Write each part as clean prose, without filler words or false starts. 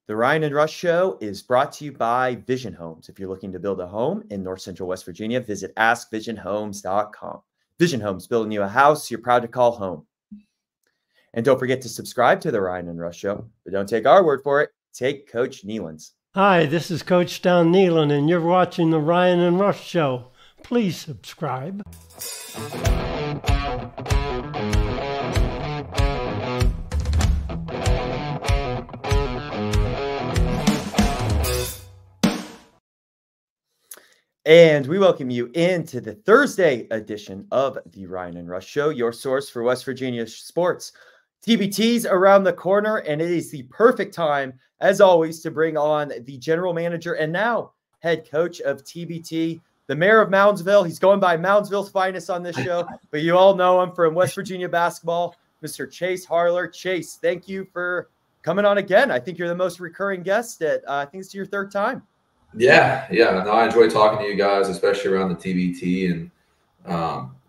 The Ryan and Rush Show is brought to you by Vision Homes. If you're looking to build a home in North Central West Virginia, visit askvisionhomes.com. Vision Homes, building you a house you're proud to call home. And don't forget to subscribe to the Ryan and Rush Show. But don't take our word for it. Take Coach Nealon's. Hi, this is Coach Don Nealon, and you're watching the Ryan and Rush Show. Please subscribe. And we welcome you into the Thursday edition of the Ryan and Rush Show, your source for West Virginia sports. TBT's around the corner, and it is the perfect time, as always, to bring on the general manager and now head coach of TBT, the mayor of Moundsville. He's going by Moundsville's finest on this show, but you all know him from West Virginia basketball, Mr. Chase Harler. Chase, thank you for coming on again. I think you're the most recurring guest I think it's your third time. Yeah. No, I enjoy talking to you guys, especially around the TBT and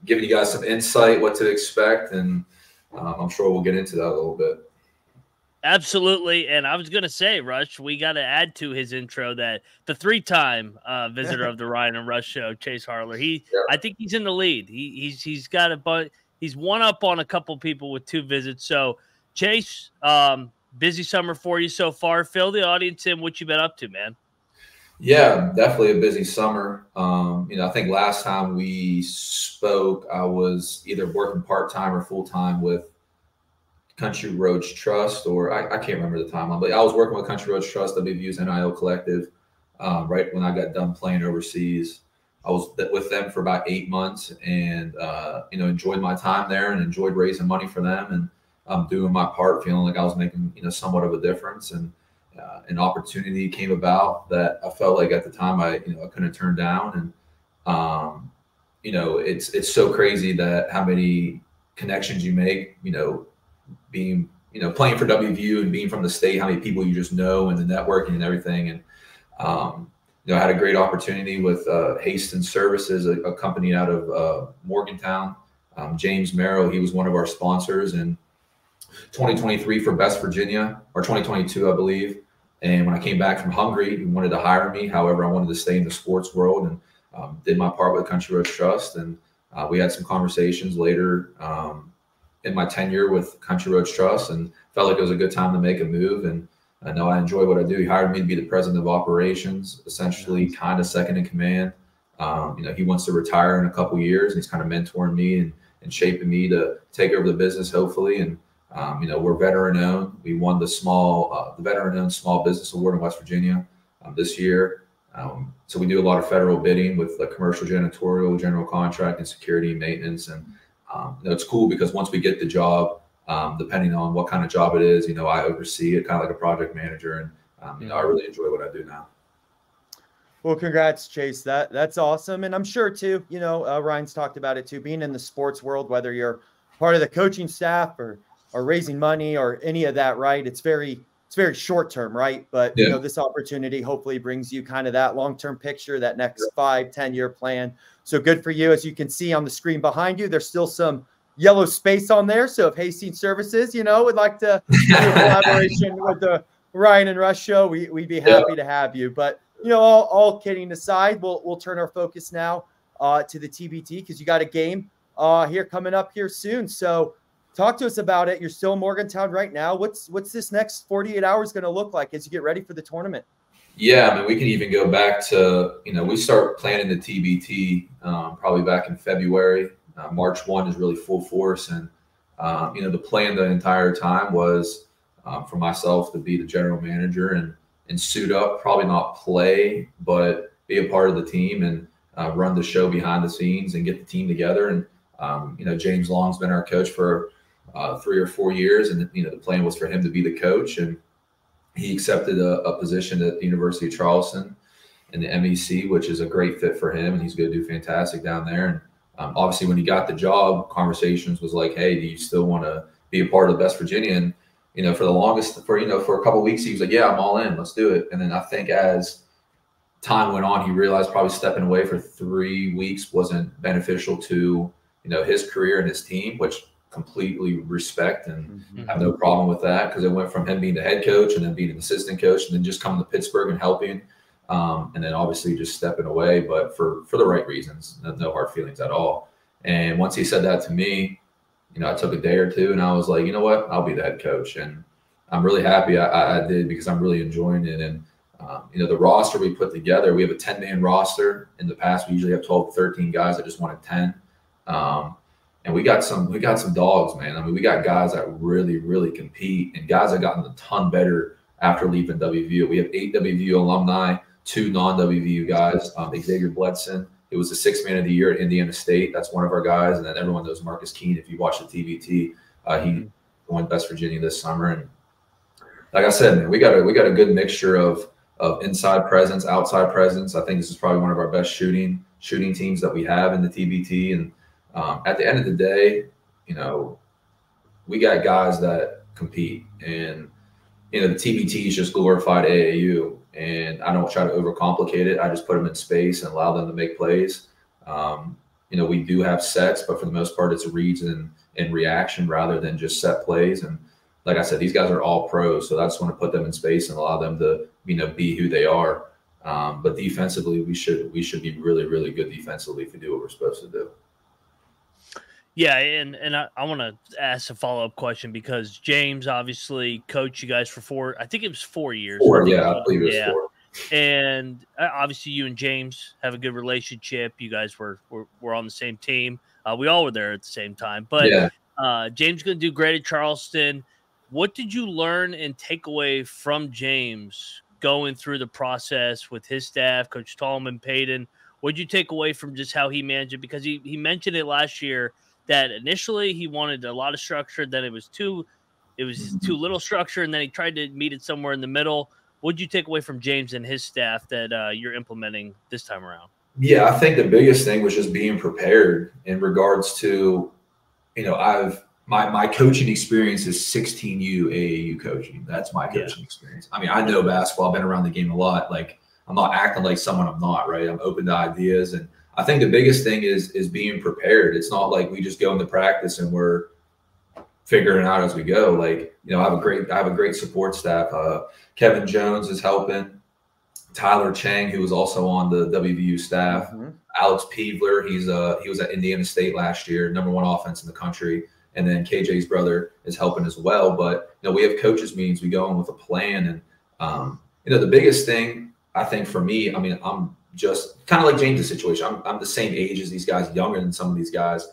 giving you guys some insight, what to expect, and I'm sure we'll get into that a little bit. Absolutely. And I was going to say, Rush, we got to add to his intro that the three-time visitor of the Ryan and Rush Show, Chase Harler, I think he's in the lead. He's got he's one up on a couple people with 2 visits. So, Chase, busy summer for you so far. Fill the audience in what you've been up to, man. Yeah, definitely a busy summer. I think last time we spoke, I was either working part-time or full-time with Country Roads Trust, or I can't remember the timeline, but I was working with Country Roads Trust, WVU's NIL collective, right when I got done playing overseas. I was with them for about 8 months and, enjoyed my time there and enjoyed raising money for them and doing my part, feeling like I was making, somewhat of a difference. And an opportunity came about that I felt like at the time I couldn't turn down. And, it's so crazy that how many connections you make, being, playing for WVU and being from the state, how many people you just know and the networking and everything. And, I had a great opportunity with Hastings Services, a company out of Morgantown. James Merrill, he was one of our sponsors in 2023 for Best Virginia, or 2022, I believe. And when I came back from Hungary, he wanted to hire me. However, I wanted to stay in the sports world and did my part with Country Roads Trust. And we had some conversations later in my tenure with Country Roads Trust and felt like it was a good time to make a move. And I know I enjoy what I do. He hired me to be the president of operations, essentially kind of second in command. He wants to retire in a couple years, and he's kind of mentoring me and shaping me to take over the business, hopefully. And we're veteran owned. We won the veteran owned small business award in West Virginia this year. So we do a lot of federal bidding with the commercial janitorial, general contract, and security and maintenance. And it's cool because once we get the job, depending on what kind of job it is, I oversee it kind of like a project manager. And I really enjoy what I do now. Well, congrats, Chase. That's awesome. And I'm sure too, Ryan's talked about it too, being in the sports world, whether you're part of the coaching staff or raising money or any of that, right? It's very short term, right? But this opportunity hopefully brings you kind of that long-term picture, that next 5-10-year plan. So good for you. As you can see on the screen behind you, there's still some yellow space on there. So if Hastings Services, would like to do a collaboration with the Ryan and Rush Show, we'd be happy to have you. But all kidding aside, we'll turn our focus now to the TBT because you got a game here coming up here soon. So talk to us about it. You're still in Morgantown right now. What's this next 48 hours going to look like as you get ready for the tournament? Yeah, we can even go back to, we start planning the TBT probably back in February. March 1 is really full force. And, the plan the entire time was for myself to be the general manager and suit up, probably not play, but be a part of the team and run the show behind the scenes and get the team together. And, James Long's been our coach for 3 or 4 years. And, the plan was for him to be the coach. And he accepted a position at the University of Charleston in the MEC, which is a great fit for him. And he's going to do fantastic down there. And obviously when he got the job, conversations was like, hey, do you still want to be a part of West Virginia? And, for the longest, for a couple of weeks, he was like, yeah, I'm all in, let's do it. And then I think as time went on, he realized probably stepping away for 3 weeks wasn't beneficial to, his career and his team, which completely respect and have no problem with that, because it went from him being the head coach and then being an assistant coach and then just coming to Pittsburgh and helping, and then obviously just stepping away, but for the right reasons, no hard feelings at all. And once he said that to me, you know, I took a day or two and I was like, you know what, I'll be the head coach. And I'm really happy I did, because I'm really enjoying it. And you know, the roster we put together, we have a 10-man roster. In the past, we usually have 12 to 13 guys. I just wanted 10. And we got some dogs, man. I mean, we got guys that really, really compete, and guys that gotten a ton better after leaving WVU. We have 8 WVU alumni, 2 non-WVU guys. Xavier Bledson, it was the 6th man of the year at Indiana State. That's one of our guys. And then everyone knows Marcus Keene. If you watch the TBT, he won West Virginia this summer. And like I said, man, we got a good mixture of inside presence, outside presence. I think this is probably one of our best shooting teams that we have in the TBT. And at the end of the day, you know, we got guys that compete, and you know, the TBT is just glorified AAU, and I don't try to overcomplicate it. I just put them in space and allow them to make plays. You know, we do have sets, but for the most part, it's reads and reaction rather than just set plays. And like I said, these guys are all pros, so I just want to put them in space and allow them to, you know, be who they are. But defensively, we should be really, really good defensively if we do what we're supposed to do. Yeah, and I want to ask a follow-up question, because James obviously coached you guys for 4 years. 4, yeah, I believe it was 4. And obviously you and James have a good relationship. You guys were on the same team. We all were there at the same time. But yeah. James is going to do great at Charleston. What did you learn and take away from James going through the process with his staff, Coach Tallman, Payton? What did you take away from just how he managed it? Because he mentioned it last year that initially he wanted a lot of structure, then it was too little structure, and then he tried to meet it somewhere in the middle. What did you take away from James and his staff that you're implementing this time around? Yeah, I think the biggest thing was just being prepared in regards to, you know, my coaching experience is 16U AAU coaching. That's my coaching experience. I mean, I know basketball. I've been around the game a lot. Like, I'm not acting like someone I'm not, right? I'm open to ideas. And I think the biggest thing is being prepared. It's not like we just go into practice and we're figuring it out as we go. Like, you know, I have a great support staff. Kevin Jones is helping. Tyler Chang, who was also on the WVU staff. Alex Peevler, he was at Indiana State last year, #1 offense in the country. And then KJ's brother is helping as well. But, you know, we have coaches meetings. We go in with a plan. And, you know, the biggest thing I think for me, I mean, I'm just kind of like James' situation. I'm the same age as these guys, younger than some of these guys.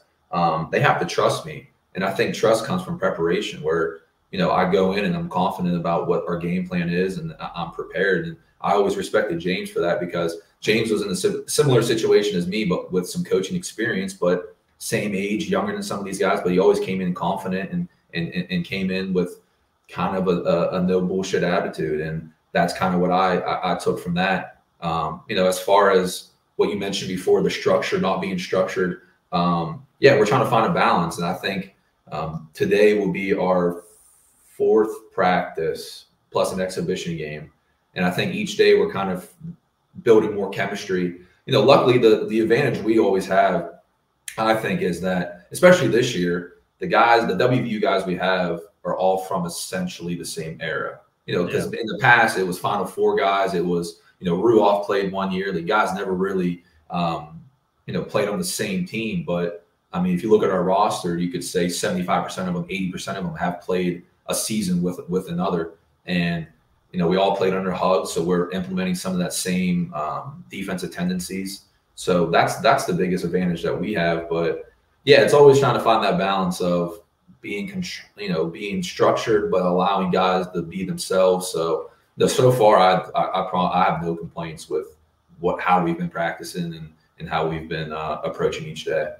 They have to trust me. And I think trust comes from preparation, where, you know, I go in and I'm confident about what our game plan is, and I'm prepared. And I always respected James for that, because James was in a similar situation as me, but with some coaching experience, but same age, younger than some of these guys. But he always came in confident and came in with kind of a no bullshit attitude. And that's kind of what I took from that. You know, as far as what you mentioned before, the structure not being structured, yeah, we're trying to find a balance. And I think today will be our 4th practice plus an exhibition game. And I think each day we're kind of building more chemistry. You know, luckily the advantage we always have, I think, is that, especially this year, the WVU guys we have are all from essentially the same era. You know, because in the past it was Final Four guys. It was, you know, Ruoff played 1 year. The guys never really, you know, played on the same team. But I mean, if you look at our roster, you could say 75% of them, 80% of them have played a season with another. And, you know, we all played under Hug, so we're implementing some of that same defensive tendencies. So that's the biggest advantage that we have. But yeah, it's always trying to find that balance of being structured, but allowing guys to be themselves. So far, I have no complaints with how we've been practicing and how we've been approaching each day.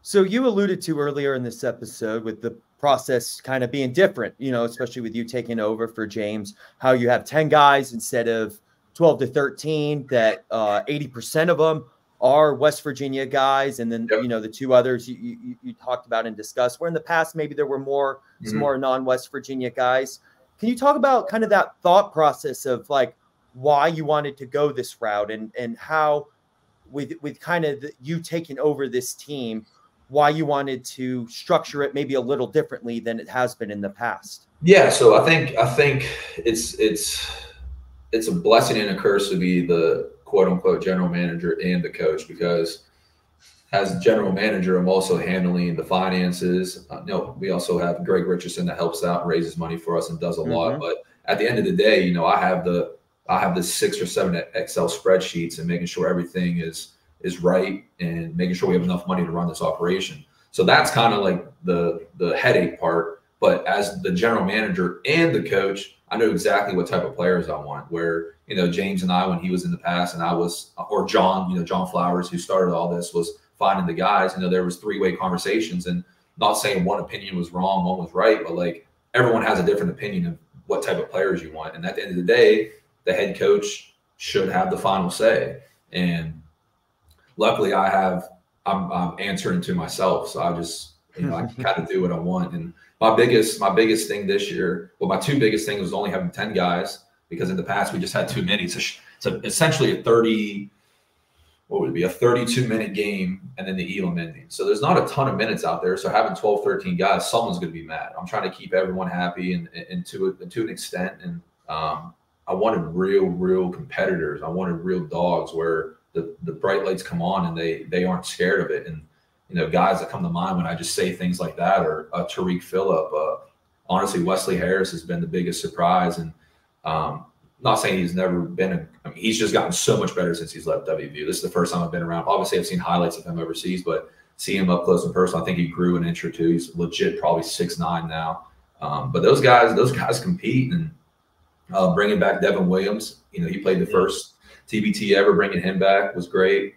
So you alluded to earlier in this episode with the process kind of being different, you know, especially with you taking over for James, how you have 10 guys instead of 12 to 13, that 80% of them are West Virginia guys. And then, you know, the 2 others you talked about and discussed, where in the past, maybe there were some more non-West Virginia guys. Can you talk about kind of that thought process of like why you wanted to go this route, and how with kind of you taking over this team, why you wanted to structure it maybe a little differently than it has been in the past. Yeah, so I think it's a blessing and a curse to be the quote unquote general manager and the coach, because as general manager, I'm also handling the finances. We also have Greg Richardson that helps out and raises money for us and does a lot. But at the end of the day, I have the 6 or 7 Excel spreadsheets and making sure everything is right and making sure we have enough money to run this operation. So that's kind of like the headache part. But as the general manager and the coach, I know exactly what type of players I want. Where, James and I, when he was in the past, and I was, or John, John Flowers, who started all this, was finding the guys. There was 3-way conversations, and not saying one opinion was wrong, one was right, but like everyone has a different opinion of what type of players you want. And at the end of the day, the head coach should have the final say. And luckily, I'm answering to myself, so I just I kind of do what I want. And my biggest thing this year, well, my 2 biggest things was only having 10 guys, because in the past we just had too many. So essentially a 32-minute game, and then the Elam ending. So there's not a ton of minutes out there. So having 12, 13 guys, someone's going to be mad. I'm trying to keep everyone happy and to an extent. And I wanted real competitors. I wanted real dogs where the bright lights come on and they aren't scared of it. And guys that come to mind when I just say things like that are Tariq Phillip. Honestly, Wesley Harris has been the biggest surprise. And not saying he's never been he's just gotten so much better since he's left WVU. This is the first time I've been around. Obviously, I've seen highlights of him overseas, but seeing him up close and personal, I think he grew an inch or two. He's legit probably 6'9" now. But those guys compete. And bringing back Devin Williams, he played the first TBT ever. Bringing him back was great.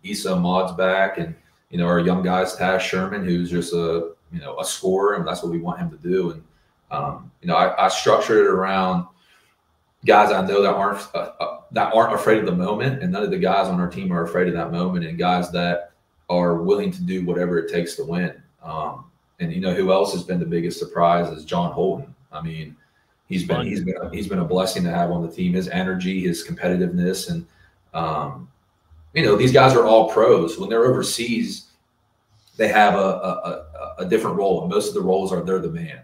Issa Ahmad's back, and our young guys, Taz Sherman, who's just a scorer, and that's what we want him to do. And I structured it around guys I know that aren't afraid of the moment, and none of the guys on our team are afraid of that moment, and guys that are willing to do whatever it takes to win. And who else has been the biggest surprise is John Holton. I mean, he's been a blessing to have on the team. His energy, his competitiveness, and these guys are all pros. When they're overseas, they have a different role, and most of the roles are they're the man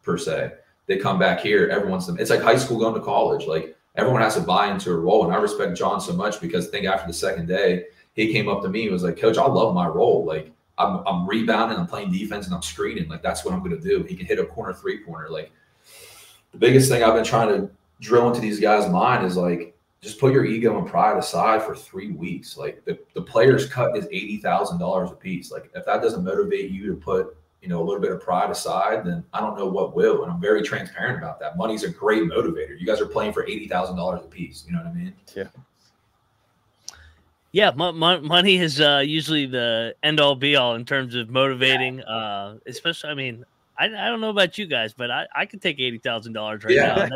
per se. They come back here, it's like high school going to college. Like everyone has to buy into a role. And I respect John so much, because I think after the second day, he came up to me and was like, "Coach, I love my role. Like I'm rebounding, I'm playing defense, and I'm screening. Like that's what I'm going to do." He can hit a corner 3-pointer. Like the biggest thing I've been trying to drill into these guys' mind is like, just put your ego and pride aside for 3 weeks. Like the player's cut is $80,000 a piece. Like if that doesn't motivate you to put a little bit of pride aside, then I don't know what will. And I'm very transparent about that. Money's a great motivator. You guys are playing for $80,000 a piece. You know what I mean? Yeah. Yeah, money is usually the end-all be-all in terms of motivating. Especially, I mean, I don't know about you guys, but I could take $80,000 right now.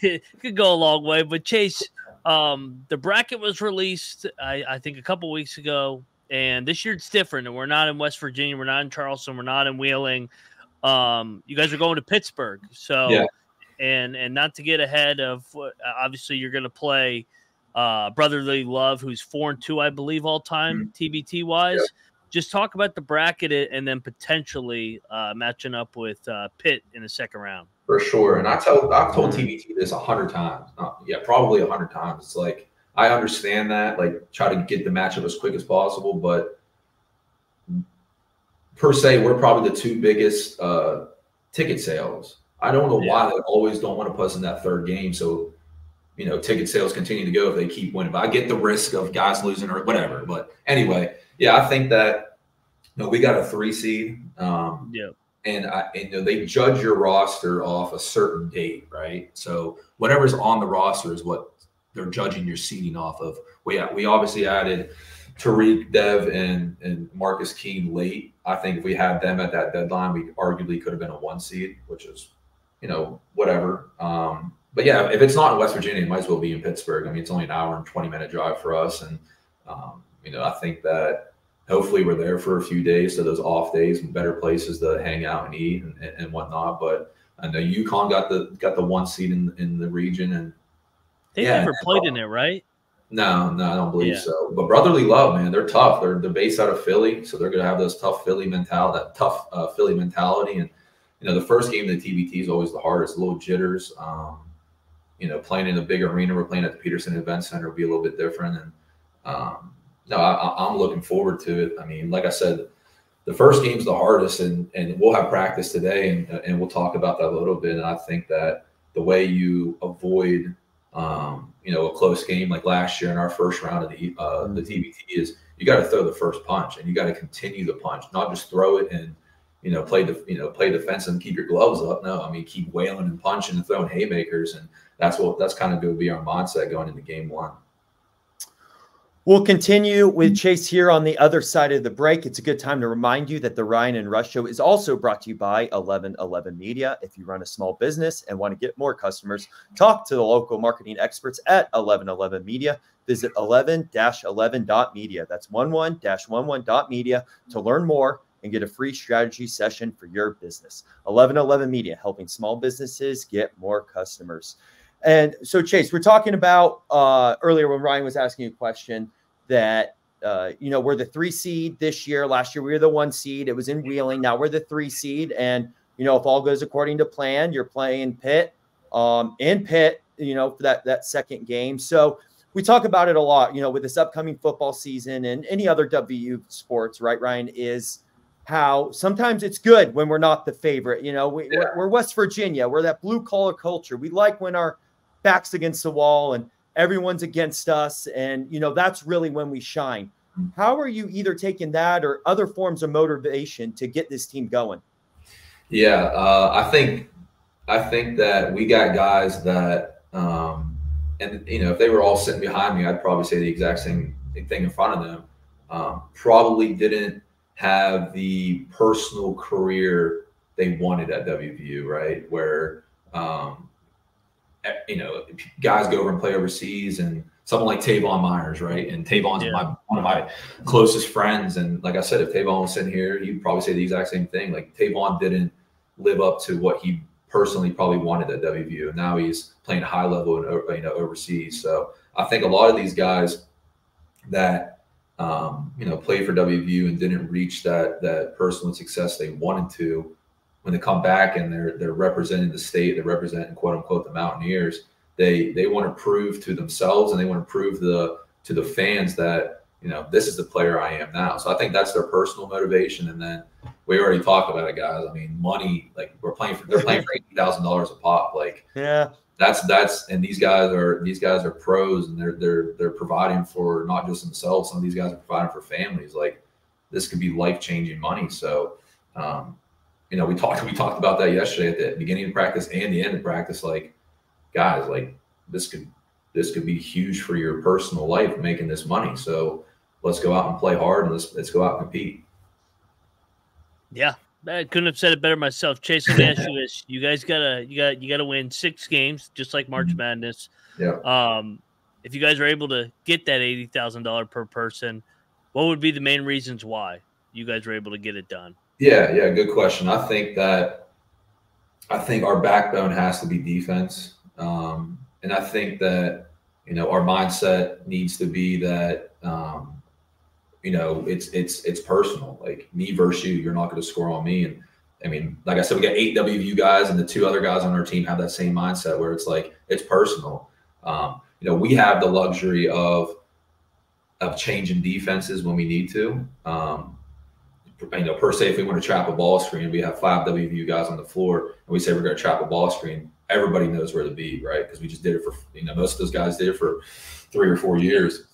I could go a long way. But Chase, the bracket was released, I think, a couple weeks ago, and this year it's different. And we're not in West Virginia, we're not in Charleston, we're not in Wheeling. You guys are going to Pittsburgh, so and not to get ahead of what, obviously you're going to play Brotherly Love, who's 4-2, I believe, all time TBT wise. Yeah. Just talk about the bracket and then potentially matching up with Pitt in the second round. For sure. And I've told TBT this 100 times. Probably 100 times. It's like, I understand that, like, try to get the matchup as quick as possible, but per se, we're probably the 2 biggest ticket sales. I don't know why they always don't want to put us in that third game. So, ticket sales continue to go if they keep winning. But I get the risk of guys losing or whatever. But anyway, I think that we got a 3 seed. And they judge your roster off a certain date, right? So whatever's on the roster is what they're judging your seeding off of. We obviously added Tariq, Dev, and Marcus Keene late. I think if we had them at that deadline, we arguably could have been a 1 seed, which is, whatever. But yeah, if it's not in West Virginia, it might as well be in Pittsburgh. I mean, it's only an hour and 20-minute drive for us. And, I think that hopefully we're there for a few days. So those off days and better places to hang out and eat and whatnot. But I know UConn got the 1 seed in the region. And they never played in it, right? No, I don't believe so. But brotherly love, man, they're tough. They're based out of Philly, so they're going to have those tough Philly mentality, that tough Philly mentality. And the first game of the TBT is always the hardest. A little jitters. Playing in a big arena, we're playing at the Peterson Event Center, will be a little bit different. And no, I'm looking forward to it. I mean, like I said, the first game's the hardest, and we'll have practice today, and we'll talk about that a little bit. And I think that the way you avoid a close game like last year in our first round of the TBT is you got to throw the first punch, and you got to continue the punch, not just throw it and play defense and keep your gloves up. No, I mean keep wailing and punching and throwing haymakers, and that's kind of going to be our mindset going into game one. We'll continue with Chase here on the other side of the break. It's a good time to remind you that the Ryan and Rush Show is also brought to you by 1111 Media. If you run a small business and want to get more customers, talk to the local marketing experts at 1111 Media. Visit 11-11.media. That's 11-11.media to learn more and get a free strategy session for your business. 1111 Media, helping small businesses get more customers. And so, Chase, we're talking about earlier when Ryan was asking a question that, we're the 3 seed this year. Last year, we were the 1 seed. It was in Wheeling. Now we're the 3 seed. And, if all goes according to plan, you're playing Pitt for that second game. So we talk about it a lot, with this upcoming football season and any other WU sports, right, Ryan, is how sometimes it's good when we're not the favorite. We're West Virginia. We're that blue collar culture. We like when our back's against the wall and everyone's against us. And, that's really when we shine. How are you either taking that or other forms of motivation to get this team going? Yeah, I think that we got guys that, if they were all sitting behind me, I'd probably say the exact same thing in front of them. Probably didn't have the personal career they wanted at WVU, right? Where, guys go over and play overseas, and someone like Tavon Myers, right? And Tavon's one of my closest friends. And like I said, if Tavon was sitting here, he'd probably say the exact same thing. Like Tavon didn't live up to what he personally probably wanted at WVU. And now he's playing high level and overseas. So I think a lot of these guys that played for WVU and didn't reach that personal success they wanted to, when they come back and they're representing the state, they're representing quote unquote the Mountaineers, they want to prove to themselves and they want to prove to the fans that this is the player I am now. So I think that's their personal motivation. And then we already talked about it, guys. I mean, money, like they're playing for $80,000 a pop. Like that's and these guys are pros, and they're providing for not just themselves. Some of these guys are providing for families. Like this could be life-changing money. So we talked about that yesterday at the beginning of practice and the end of practice. Like, guys, like this could be huge for your personal life, making this money. So let's go out and play hard, and let's go out and compete. Yeah, I couldn't have said it better myself. Chase, let me ask you this: you guys gotta win 6 games, just like March Madness. Yeah. If you guys are able to get that $80,000 per person, what would be the main reasons why you guys were able to get it done? Yeah, good question. I think our backbone has to be defense. And I think that, our mindset needs to be that, it's personal. Like me versus you, you're not going to score on me. And I mean, like I said, we got 8 WVU guys, and the 2 other guys on our team have that same mindset where it's like, it's personal. We have the luxury of changing defenses when we need to. Per se, if we want to trap a ball screen, we have 5 WVU guys on the floor, and we say we're going to trap a ball screen. Everybody knows where to be, right? Because we just did it for, most of those guys did it for 3 or 4 years.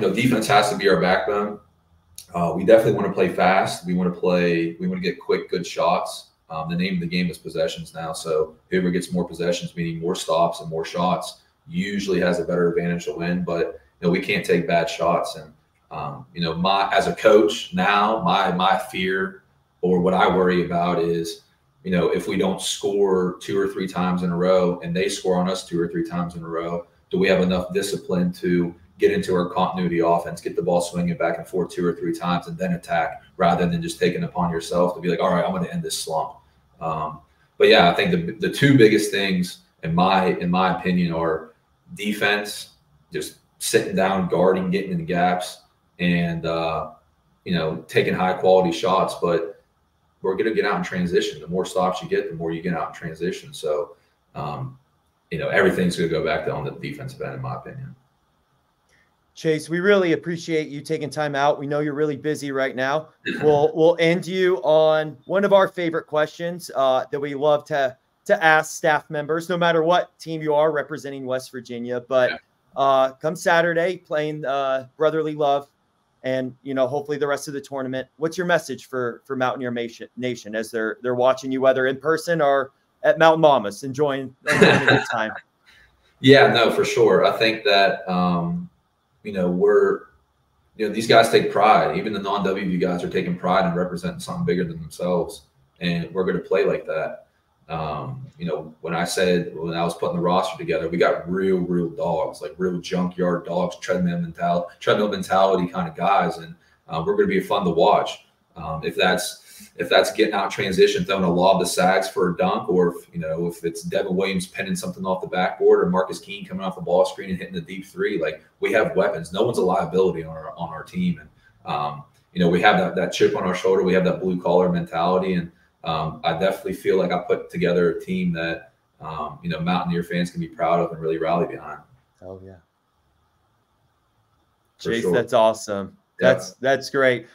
Defense has to be our backbone. We definitely want to play fast. We want to get quick, good shots. The name of the game is possessions now. So whoever gets more possessions, meaning more stops and more shots, usually has a better advantage to win. But we can't take bad shots. And as a coach now, my fear, or what I worry about is, if we don't score 2 or 3 times in a row and they score on us 2 or 3 times in a row, do we have enough discipline to get into our continuity offense, get the ball swinging back and forth 2 or 3 times and then attack, rather than just taking it upon yourself to be like, all right, I'm going to end this slump. But yeah, I think the 2 biggest things in my opinion are defense, just sitting down, guarding, getting in the gaps, and taking high quality shots. But we're going to get out in transition. The more stops you get, the more you get out in transition. So, everything's going to go back on the defensive end, in my opinion. Chase, we really appreciate you taking time out. We know you're really busy right now. We'll end you on one of our favorite questions that we love to ask staff members, no matter what team you are representing West Virginia. But come Saturday, playing brotherly love, and hopefully the rest of the tournament. What's your message for Mountaineer Nation as they're watching you, whether in person or at Mountain Mamas, enjoying a good time? Yeah, no, for sure. I think that these guys take pride. Even the non-WV guys are taking pride in representing something bigger than themselves, and we're going to play like that. When I was putting the roster together, we got real dogs, like real junkyard dogs, treadmill mentality kind of guys, and we're going to be fun to watch. If that's getting out transition, throwing a lob to Sags for a dunk, or if it's Devin Williams pinning something off the backboard, or Marcus Keene coming off the ball screen and hitting the deep three, like we have weapons. No one's a liability on our team, and we have that chip on our shoulder. We have that blue collar mentality, and I definitely feel like I put together a team that Mountaineer fans can be proud of and really rally behind. Oh yeah, Chase, sure. That's awesome. Yeah. That's great.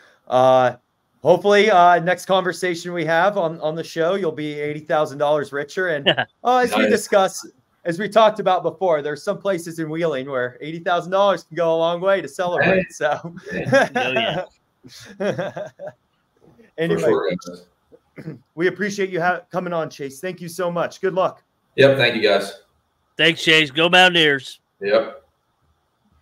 Hopefully, next conversation we have on the show, you'll be $80,000 richer. And as we talked about before, there's some places in Wheeling where $80,000 can go a long way to celebrate. So, anyway, sure. We appreciate you coming on, Chase. Thank you so much. Good luck. Yep. Thank you, guys. Thanks, Chase. Go Mountaineers. Yep.